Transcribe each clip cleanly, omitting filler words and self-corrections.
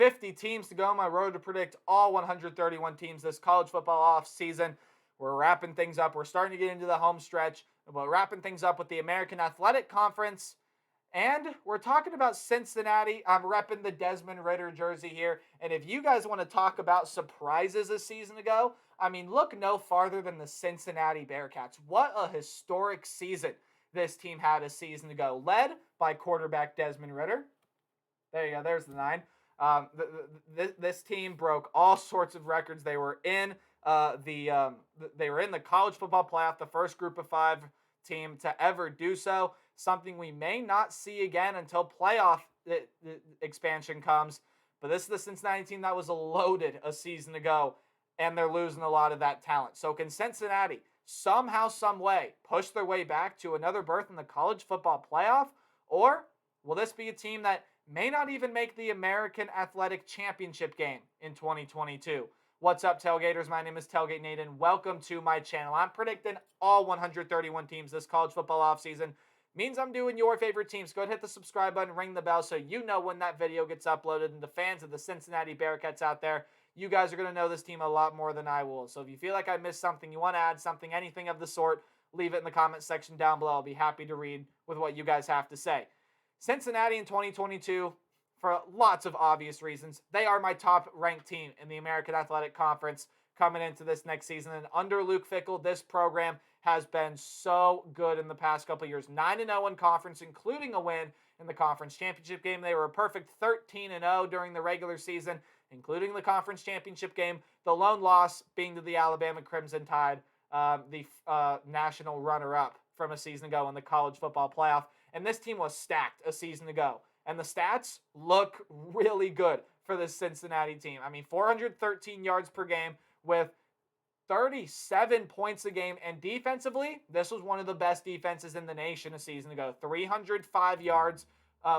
50 teams to go on my road to predict all 131 teams this college football off season. We're wrapping things up. We're starting to get into the home stretch. We're wrapping things up with the American Athletic Conference. And we're talking about Cincinnati. I'm repping the Desmond Ridder jersey here. And if you guys want to talk about surprises a season ago, I mean, look no farther than the Cincinnati Bearcats. What a historic season this team had a season ago, led by quarterback Desmond Ridder. There you go. There's the 9. This team broke all sorts of records. They were in the college football playoff, the first Group of 5 team to ever do so. Something we may not see again until playoff expansion comes. But this is the Cincinnati team that was loaded a season ago, and they're losing a lot of that talent. So can Cincinnati somehow, some way, push their way back to another berth in the college football playoff? Or will this be a team that may not even make the American Athletic Championship game in 2022? What's up, Tailgaters? My name is Tailgate Nate, and welcome to my channel. I'm predicting all 131 teams this college football offseason. Means I'm doing your favorite teams. Go ahead and hit the subscribe button, ring the bell so you know when that video gets uploaded. And the fans of the Cincinnati Bearcats out there, you guys are going to know this team a lot more than I will. So if you feel like I missed something, you want to add something, anything of the sort, leave it in the comment section down below. I'll be happy to read with what you guys have to say. Cincinnati in 2022, for lots of obvious reasons, they are my top-ranked team in the American Athletic Conference coming into this next season. And under Luke Fickell, this program has been so good in the past couple of years. 9-0 in conference, including a win in the conference championship game. They were a perfect 13-0 during the regular season, including the conference championship game. The lone loss being to the Alabama Crimson Tide, the national runner-up from a season ago in the college football playoff. And this team was stacked a season ago. And the stats look really good for this Cincinnati team. I mean, 413 yards per game with 37 points a game. And defensively, this was one of the best defenses in the nation a season ago. 305 yards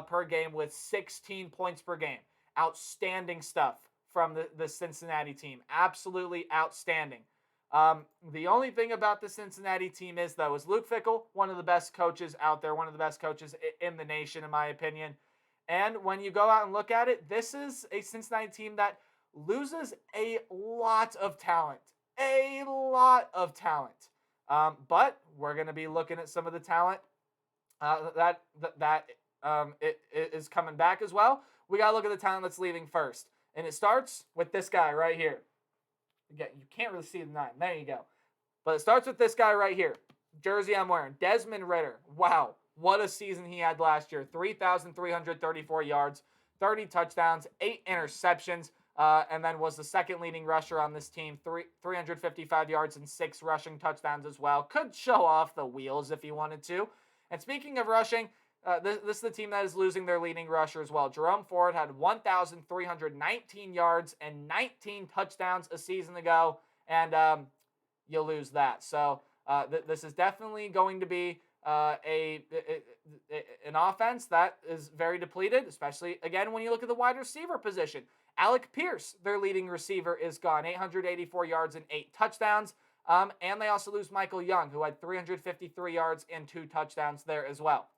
per game with 16 points per game. Outstanding stuff from the Cincinnati team. Absolutely outstanding. The only thing about the Cincinnati team is Luke Fickell, one of the best coaches out there, one of the best coaches in the nation, in my opinion. And when you go out and look at it, this is a Cincinnati team that loses a lot of talent. A lot of talent. But we're going to be looking at some of the talent that is coming back as well. We got to look at the talent that's leaving first. And it starts with this guy right here. Again, you can't really see the 9. There you go. But it starts with this guy right here. Jersey I'm wearing. Desmond Ridder. Wow. What a season he had last year. 3,334 yards, 30 touchdowns, 8 interceptions, and then was the second leading rusher on this team. 355 yards and 6 rushing touchdowns as well. Could show off the wheels if he wanted to. And speaking of rushing, this is the team that is losing their leading rusher as well. Jerome Ford had 1,319 yards and 19 touchdowns a season ago, and you lose that. So this is definitely going to be an offense that is very depleted, especially, again, when you look at the wide receiver position. Alec Pierce, their leading receiver, is gone. 884 yards and 8 touchdowns. And they also lose Michael Young, who had 353 yards and 2 touchdowns there as well.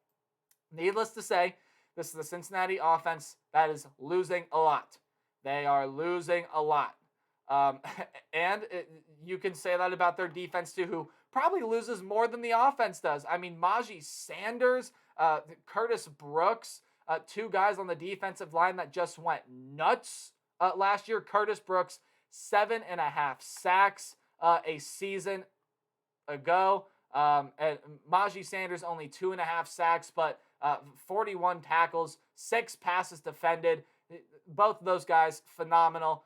Needless to say, this is the Cincinnati offense that is losing a lot. They are losing a lot. You can say that about their defense too, who probably loses more than the offense does. I mean, Maji Sanders, Curtis Brooks, 2 guys on the defensive line that just went nuts last year. Curtis Brooks, 7.5 sacks a season ago. And Maji Sanders, only 2.5 sacks, but 41 tackles, 6 passes defended. Both of those guys, phenomenal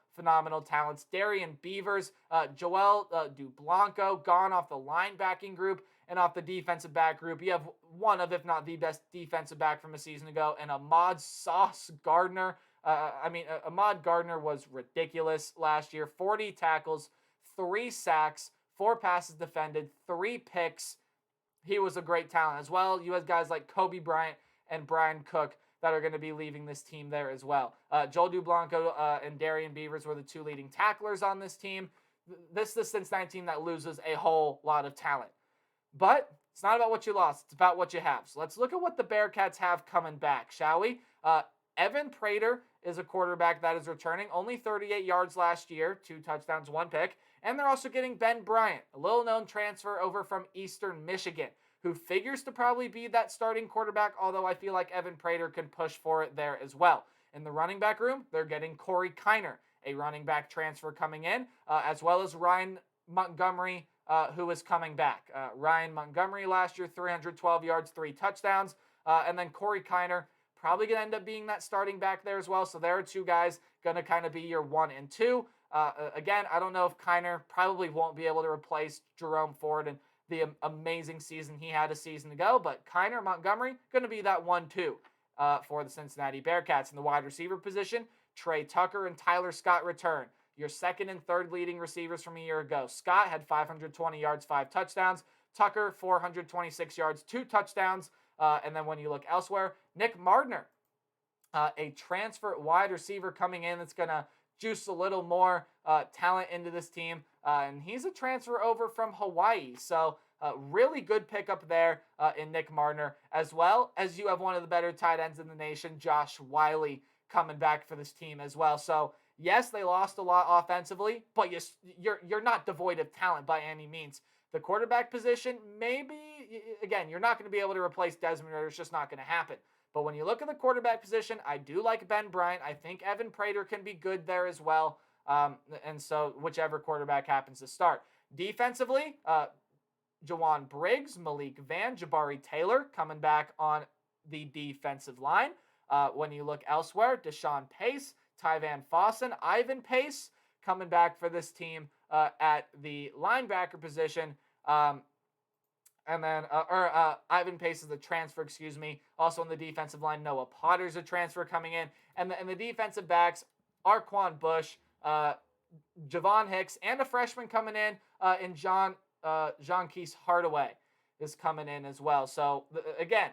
talents. Darian Beavers, Joel Dublanco, gone off the linebacking group and off the defensive back group. You have one of, if not the best defensive back from a season ago, and Ahmad Sauce Gardner. Ahmad Gardner was ridiculous last year. 40 tackles, 3 sacks, 4 passes defended, 3 picks. He was a great talent as well. You have guys like Kobe Bryant and Brian Cook that are going to be leaving this team there as well. Joel Dublanco and Darian Beavers were the 2 leading tacklers on this team. This is the Cincinnati team that loses a whole lot of talent. But it's not about what you lost. It's about what you have. So let's look at what the Bearcats have coming back, shall we? Evan Prater is a quarterback that is returning, only 38 yards last year, 2 touchdowns, 1 pick. And they're also getting Ben Bryant, a little-known transfer over from Eastern Michigan, who figures to probably be that starting quarterback, although I feel like Evan Prater can push for it there as well. In the running back room, they're getting Corey Kiner, a running back transfer coming in, as well as Ryan Montgomery, who is coming back. Ryan Montgomery last year, 312 yards, 3 touchdowns. And then Corey Kiner, probably going to end up being that starting back there as well. So there are 2 guys going to kind of be your 1 and 2. Again, I don't know if Kiner probably won't be able to replace Jerome Ford and the amazing season he had a season ago, but Kiner, Montgomery, going to be that 1-2 for the Cincinnati Bearcats. In the wide receiver position, Trey Tucker and Tyler Scott return. Your second and third leading receivers from a year ago. Scott had 520 yards, 5 touchdowns. Tucker, 426 yards, 2 touchdowns. And then when you look elsewhere, Nick Mardner, a transfer wide receiver coming in that's going to juice a little more talent into this team. And he's a transfer over from Hawaii. So really good pickup there in Nick Mardner, as well as you have one of the better tight ends in the nation, Josh Wiley, coming back for this team as well. So yes, they lost a lot offensively, but you're not devoid of talent by any means. The quarterback position, maybe, again, you're not going to be able to replace Desmond Ridder. It's just not going to happen. But when you look at the quarterback position, I do like Ben Bryant. I think Evan Prater can be good there as well. And so whichever quarterback happens to start. Defensively, Jawan Briggs, Malik Vann, Jabari Taylor coming back on the defensive line. When you look elsewhere, Deshaun Pace, Tyvan Fossen, Ivan Pace coming back for this team at the linebacker position. And then, Ivan Pace is a transfer, excuse me. Also on the defensive line, Noah Potter's a transfer coming in. And the defensive backs, Arquan Bush, Javon Hicks, and a freshman coming in Jean-Keith Hardaway is coming in as well. So, again,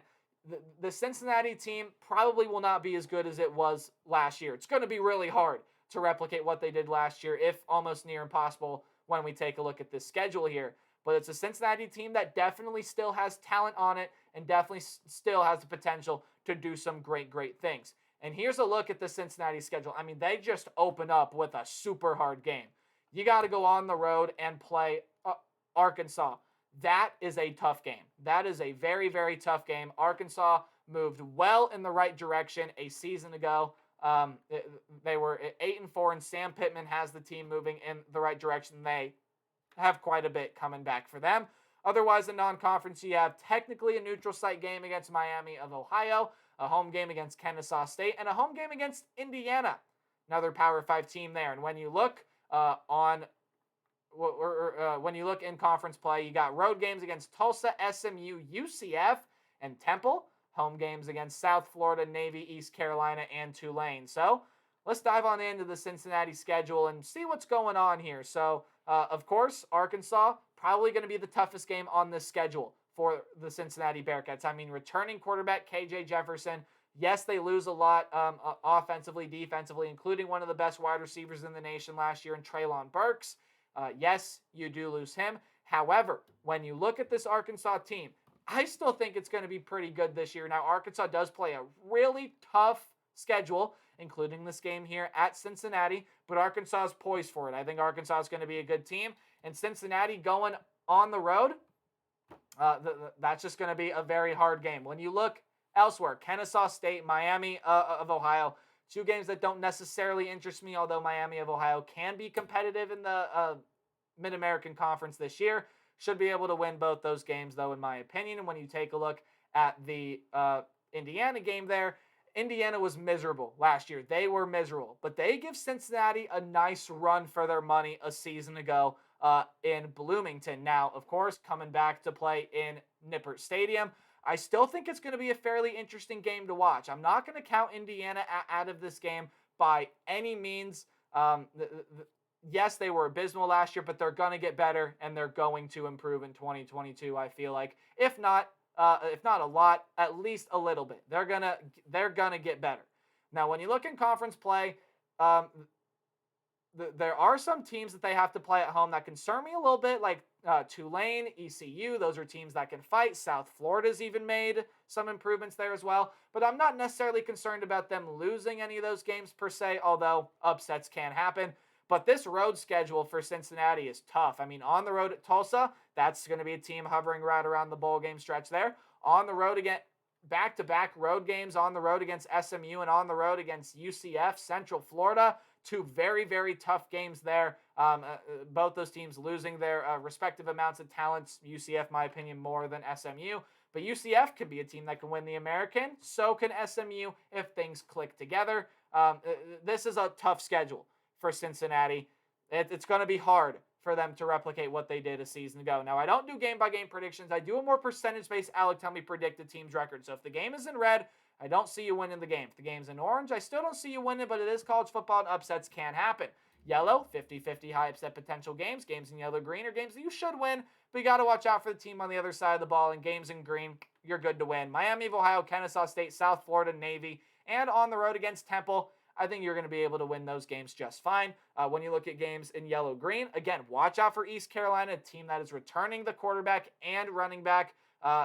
the Cincinnati team probably will not be as good as it was last year. It's going to be really hard to replicate what they did last year, if almost near impossible when we take a look at this schedule here. But it's a Cincinnati team that definitely still has talent on it and definitely still has the potential to do some great, great things. And here's a look at the Cincinnati schedule. I mean, they just open up with a super hard game. You got to go on the road and play Arkansas. That is a tough game. That is a very, very tough game. Arkansas moved well in the right direction a season ago. They were 8-4, and Sam Pittman has the team moving in the right direction. They have quite a bit coming back for them. Otherwise, in non-conference, you have technically a neutral site game against Miami of Ohio, a home game against Kennesaw State, and a home game against Indiana, another Power 5 team there. And when you look when you look in conference play, you got road games against Tulsa, SMU, UCF, and Temple. Home games against South Florida, Navy, East Carolina, and Tulane. So let's dive on into the Cincinnati schedule and see what's going on here. So, of course, Arkansas, probably going to be the toughest game on this schedule for the Cincinnati Bearcats. I mean, returning quarterback KJ Jefferson, yes, they lose a lot offensively, defensively, including one of the best wide receivers in the nation last year in Treylon Burks. Yes, you do lose him. However, when you look at this Arkansas team, I still think it's going to be pretty good this year. Now, Arkansas does play a really tough schedule, including this game here at Cincinnati, but Arkansas is poised for it. I think Arkansas is going to be a good team, and Cincinnati going on the road, that's just going to be a very hard game. When you look elsewhere, Kennesaw State, Miami of Ohio, 2 games that don't necessarily interest me, although Miami of Ohio can be competitive in the Mid-American Conference this year. Should be able to win both those games, though, in my opinion. And when you take a look at the Indiana game there, Indiana was miserable last year. They were miserable. But they give Cincinnati a nice run for their money a season ago in Bloomington. Now, of course, coming back to play in Nippert Stadium, I still think it's going to be a fairly interesting game to watch. I'm not going to count Indiana out of this game by any means. Yes, they were abysmal last year, but they're going to get better, and they're going to improve in 2022, I feel like. If not a lot, at least a little bit. They're gonna get better. Now, when you look in conference play, there are some teams that they have to play at home that concern me a little bit. Like, Tulane, ECU, those are teams that can fight. South Florida's even made some improvements there as well. But I'm not necessarily concerned about them losing any of those games per se, although upsets can happen. But this road schedule for Cincinnati is tough. I mean, on the road at Tulsa, that's going to be a team hovering right around the bowl game stretch there. On the road again, back-to-back road games on the road against SMU and on the road against UCF, Central Florida. Two very, very tough games there. Both those teams losing their respective amounts of talents. UCF, my opinion, more than SMU. But UCF could be a team that can win the American. So can SMU if things click together. This is a tough schedule for Cincinnati. It's going to be hard for them to replicate what they did a season ago. Now, I don't do game-by-game predictions. I do a more percentage-based Alec tell me predict the team's record. So if the game is in red, I don't see you winning the game. If the game's in orange, I still don't see you winning, but it is college football and upsets can happen. Yellow, 50-50 high upset potential games. Games in yellow-green are games that you should win, but you got to watch out for the team on the other side of the ball. In games in green, you're good to win. Miami of Ohio, Kennesaw State, South Florida, Navy, and on the road against Temple, I think you're going to be able to win those games just fine. When you look at games in yellow-green, again, watch out for East Carolina, a team that is returning the quarterback and running back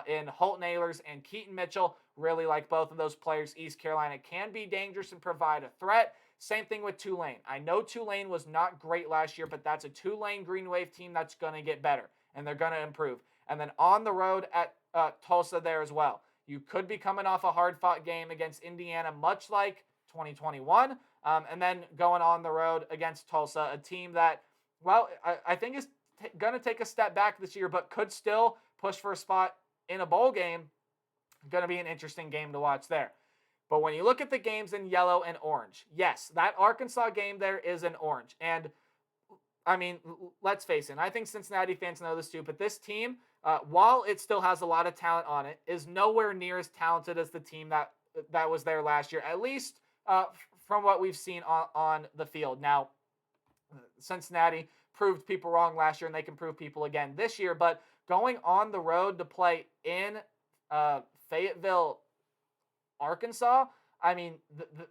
in Holt Nailers and Keaton Mitchell. Really like both of those players. East Carolina can be dangerous and provide a threat. Same thing with Tulane. I know Tulane was not great last year, but that's a Tulane Green Wave team that's going to get better, and they're going to improve. And then on the road at Tulsa there as well. You could be coming off a hard-fought game against Indiana, much like 2021, and then going on the road against Tulsa, a team that, well, I think is going to take a step back this year, but could still push for a spot in a bowl game. Going to be an interesting game to watch there. But when you look at the games in yellow and orange, yes, that Arkansas game there is in orange. And, I mean, let's face it, I think Cincinnati fans know this too, but this team, while it still has a lot of talent on it, is nowhere near as talented as the team that was there last year, at least from what we've seen on the field. Now, Cincinnati proved people wrong last year, and they can prove people again this year, but going on the road to play in Fayetteville, Arkansas, I mean,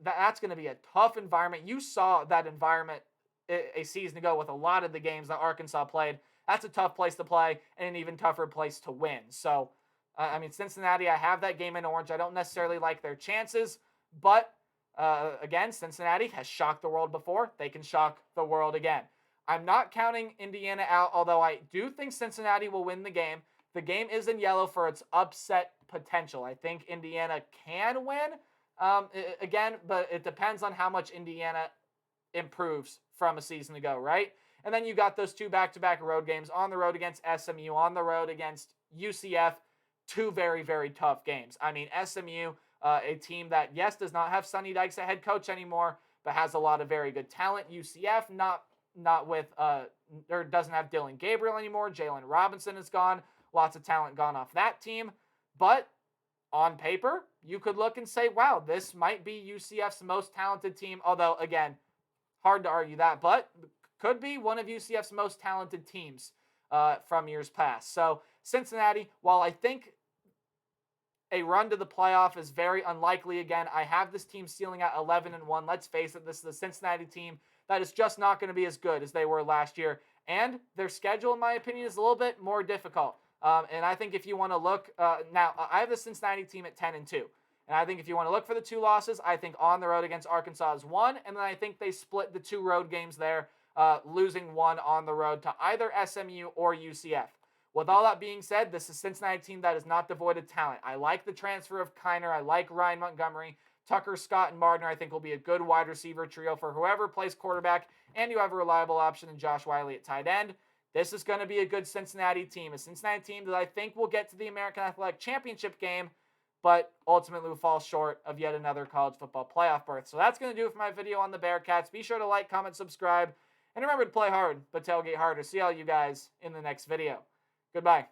that's going to be a tough environment. You saw that environment a season ago with a lot of the games that Arkansas played. That's a tough place to play and an even tougher place to win. So, I mean, Cincinnati, I have that game in orange. I don't necessarily like their chances, but again, Cincinnati has shocked the world before. They can shock the world again. I'm not counting Indiana out, although I do think Cincinnati will win the game. The game is in yellow for its upset potential. I think Indiana can win again, but it depends on how much Indiana improves from a season ago, right? And then you got those two back-to-back road games on the road against SMU, on the road against UCF. Two very, very tough games. I mean, SMU, a team that, yes, does not have Sonny Dykes as head coach anymore, but has a lot of very good talent. UCF, not with, or doesn't have Dylan Gabriel anymore. Jalen Robinson is gone. Lots of talent gone off that team. But on paper, you could look and say, wow, this might be UCF's most talented team. Although, again, hard to argue that, but could be one of UCF's most talented teams from years past. So Cincinnati, while I think a run to the playoff is very unlikely, again, I have this team ceiling at 11-1. Let's face it, this is the Cincinnati team that is just not going to be as good as they were last year. And their schedule, in my opinion, is a little bit more difficult. And I think if you want to look, now I have the Cincinnati team at 10-2. And I think if you want to look for the two losses, I think on the road against Arkansas is one. And then I think they split the two road games there, losing one on the road to either SMU or UCF. With all that being said, this is a Cincinnati team that is not devoid of talent. I like the transfer of Kiner. I like Ryan Montgomery. Tucker, Scott, and Mardner, I think, will be a good wide receiver trio for whoever plays quarterback. And you have a reliable option in Josh Wiley at tight end. This is going to be a good Cincinnati team. A Cincinnati team that I think will get to the American Athletic Championship game, but ultimately will fall short of yet another college football playoff berth. So that's going to do it for my video on the Bearcats. Be sure to like, comment, subscribe, and remember to play hard, but tailgate harder. See all you guys in the next video. Goodbye.